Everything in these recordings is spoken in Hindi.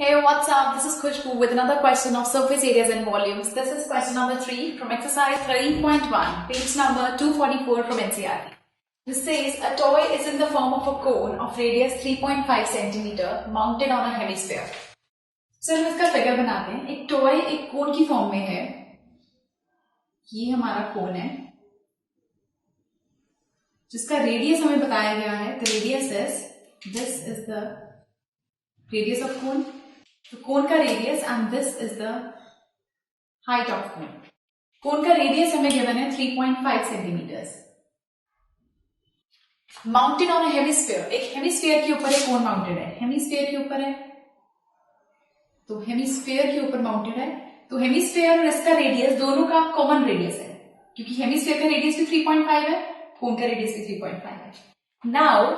Hey, what's up? This is Khushbu with another question of surface areas and volumes. This is question number 3 from exercise 13.1, page number 244 from NCERT. This says a toy is in the form of a cone of radius 3.5 centimeter mounted on a hemisphere. So हम इसका फिगर बनाते हैं. एक टॉय एक कोन की फॉर्म में है. ये हमारा कोन है जिसका रेडियस हमें बताया गया है. The radius is, this is the radius of cone. तो कोन का radius and this is the height of cone. Cone का रेडियस हमें गिवन है 3.5 centimetres. Mounted on a hemisphere, एक हेमिस्फीयर के ऊपर एक कोन माउंटेड है. हेमिस्फीयर के ऊपर है तो हेमिस्फीयर के ऊपर माउंटेड है. तो हेमिस्फीयर और इसका रेडियस दोनों का कॉमन रेडियस है क्योंकि हेमिस्फीयर का रेडियस भी 3.5 है, कोन का रेडियस भी 3.5 है. Now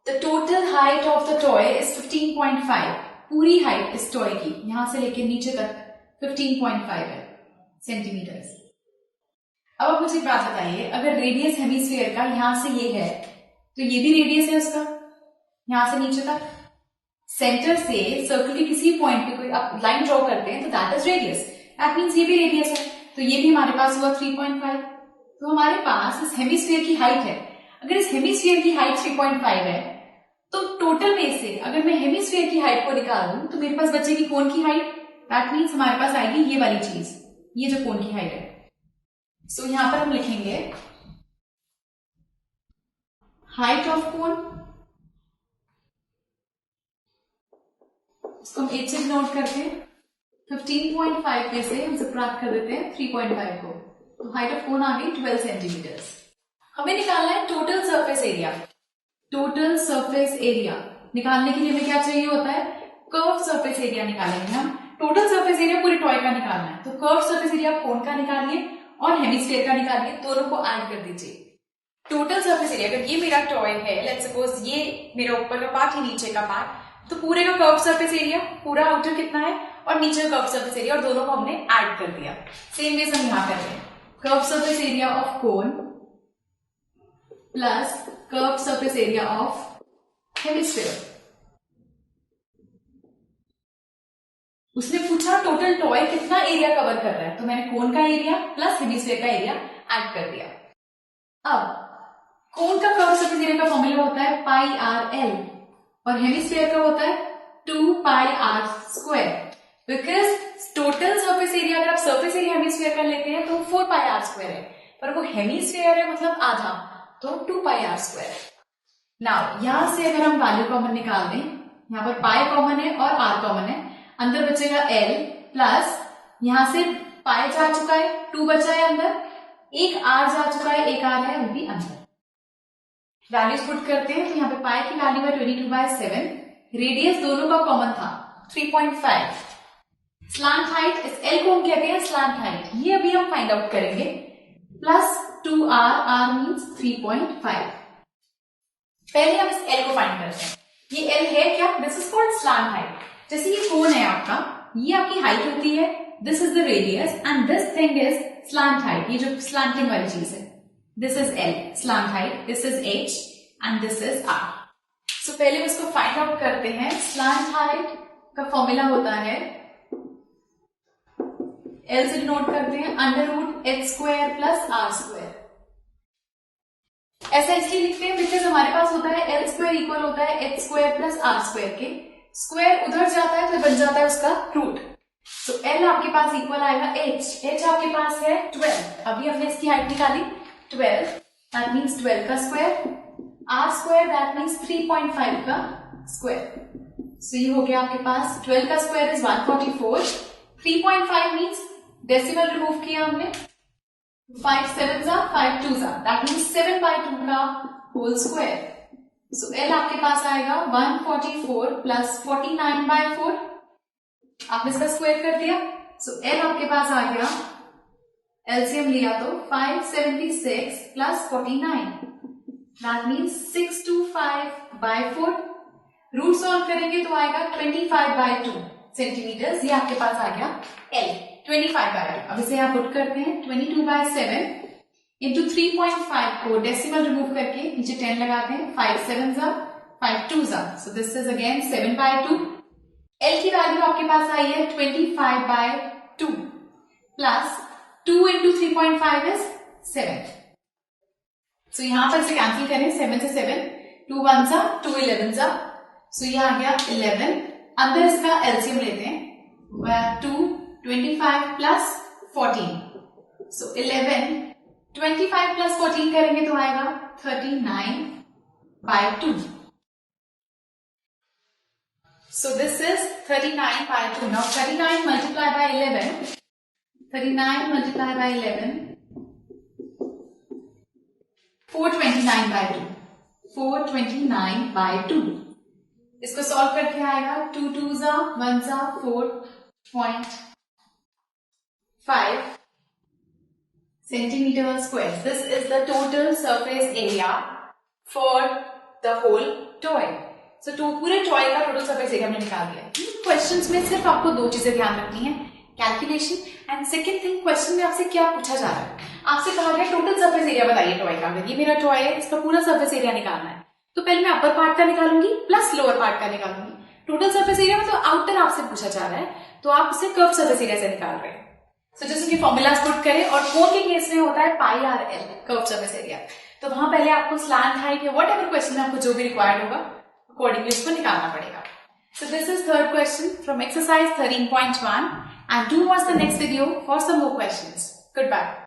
the total height of the toy is 15.5. पूरी हाइट इस टॉय की यहां से लेकर नीचे तक 15.5 है सेंटीमीटर्स. अब आप मुझे एक बात बताइए, अगर रेडियस हेमिस्फीयर का यहां से ये है तो ये भी रेडियस है उसका यहां से नीचे तक. सेंटर से सर्कल के किसी पॉइंट पे कोई आप लाइन ड्रॉ करते हैं तो that is radius. That means ये भी रेडियस है तो ये भी हमारे पास हुआ 3.5. तो हमारे पास इस हेमिस्फीयर की हाइट है. अगर इस हेमिस्फीयर की हाइट 3.5 है तो टोटल में से अगर मैं हेमिस्फीयर की हाइट को निकाल दूं तो मेरे पास बचेगी कोन की हाइट. दैट मींस हमारे पास आएगी ये वाली चीज, ये जो कोन की हाइट है. सो यहां पर हम लिखेंगे हाइट ऑफ कोन. इसको हम h से नोट करते हैं. 15.5 में से हम सबट्रैक्ट कर देते हैं 3.5 को. तो हाइट ऑफ कोन आ गई 12 सेंटीमीटर्स. हमें निकालना है total surface area. Total surface area निकालने के लिए हमें क्या चाहिए होता है? कर्व सरफेस एरिया निकालेंगे हम. टोटल सरफेस एरिया पूरी टॉय का निकालना है तो कर्व सरफेस एरिया कोन का निकालिए और हेमिस्फीयर का निकालिए, दोनों को ऐड कर दीजिए. टोटल सरफेस एरिया, अगर ये मेरा टॉय है, लेट्स सपोज ये मेरा ऊपर का पार्ट है, नीचे का पार्ट, तो पूरे का कर्व सरफेस एरिया पूरा आउटर कितना है और नीचे का कर्व सरफेस एरिया, और दोनों को हमने ऐड कर दिया. सेम वे हम यहां कर रहे हैं. Curve surface area of cone plus curve surface area of hemisphere. उसने पूछा टोटल टॉय कितना एरिया कवर कर रहा है तो मैंने कोन का एरिया प्लस हेमिस्फीयर का एरिया ऐड कर दिया. अब कोन का कर्व सरफेस एरिया का फॉर्मूला होता है पाई आर एल और हेमिस्फीयर का होता है 2 pi R square. Because total surface area अगर आप सरफेस एरिया हेमिस्फीयर का लेते हैं तो 4 पाई आर स्क्वायर है, पर वो हेमिस्फीयर है मतलब आधा, तो 2 पाई आर स्क्वायर. नाउ यहां से अगर हम वैल्यू कॉमन निकाल दें, यहां पर पाई कॉमन है और आर कॉमन है, अंदर बचेगा एल प्लस यहां से पाई जा चुका है, 2 बचा है अंदर, एक आर जा चुका है, एक आर है वो भी अंदर. वैल्यूज पुट करते हैं तो यहाँ पे पाई की वैल्यू है 22/7. रेडियस दोनों का कॉमन था 3.5. स्लैंट हाइट, इस एल को हम कहते हैं स्लैंट हाइट, ये अभी हम फाइंड आउट करेंगे. Plus 2r, r means 3.5. पहले हम इस एल को फाइंड करते हैं. ये एल है क्या? This is called slant height. जैसे ये कोन है आपका, ये आपकी हाइट होती है, this is the radius and this thing is slant height. ये जो स्लैंटिंग वाली चीज है, this is L slant height, this is H and this is R. So पहले हम इसको फाइंड आउट करते हैं. स्लैंट हाइट का फॉर्मूला होता है, एल से डिनोट करते हैं √h square plus r square. ऐसा इसलिए लिखते हैं बिकॉज हमारे पास होता है एल स्क्वायर इक्वल होता है h square plus r square के. स्क्वायर उधर जाता है तो बन जाता है उसका रूट. तो एल आपके पास इक्वल आएगा h आपके पास है 12. अभी हमने इसकी हाइट निकाली 12, दैट मीन्स 12 का square. R square that means 3.5 का स्क्वायर. सो ये हो गया आपके पास 12 का square is 144. 3.5 means decimal remove किया हमने, 5 7s 5 2s, दैट मीन्स 7/2 का होल स्क्वायर. सो एल आपके पास आएगा 144 प्लस 49/4. आपने इसका स्क्वायर कर दिया. सो एल आपके पास आ गया, एलसीएम लिया तो 576 plus 49, that means 625/4. Root solve करेंगे तो आएगा 25/2 सेंटीमीटर. ये आपके पास आ गया एल 25/2. अब इसे आप पुट करते हैं 22/7 इंटू 3.5 को डेसिमल रिमूव करके नीचे 10 लगाते हैं. 5 7s 5 2s, so this is again 7/2. L की वैल्यू आपके पास आई है 25/2 प्लस 2 into 3.5 इज 7. सो यहां पर इसे कैंसिल करें, 7 से 7, 2 1 जा 2 11 जा, सो ये आ गया 11. अंदर इसका एलसीएम लेते हैं, 2 25 प्लस 14, सो 11 25 प्लस 14 करेंगे तो आएगा 39/2. So this is 39/2. Now 39 multiplied by 11. 39 multiplied by 11. 429/2. 429/2. इसको सॉल्व करके आएगा 2 2 जा 1 जा 4.5 centimeter square. This is the total surface area for the whole toy. So पूरे टॉय का टोटल सरफेस एरिया हमने निकाल दिया. क्वेश्चंस में सिर्फ आपको दो चीजें ध्यान रखनी है, calculation and second thing, question में आपसे क्या पूछा जा रहा है. आपसे कहा गया टोटल सरफेस एरिया बताइए टॉय का. अगर ये मेरा टॉय है, इसका पूरा सरफेस एरिया निकालना है, तो पहले मैं अपर पार्ट का निकालूंगी प्लस लोअर पार्ट का निकालूंगी. टोटल सरफेस एरिया मतलब आउटर आपसे पूछा जा रहा है, तो आप उसे कर्व सरफेस एरिया से निकाल रहे हैं. सो जैसे कि फॉर्मूलाज पुट करें, और कोन के केस में होता है πr/l कर्व सरफेस एरिया. तो वहां पहले आपको स्लैंट हाइट या वट एवर क्वेश्चन में आपको जो भी रिक्वायर्ड होगा अकॉर्डिंगली उसको निकालना पड़ेगा. So this is third question from exercise 13.1 and do watch the next video for some more questions. Goodbye.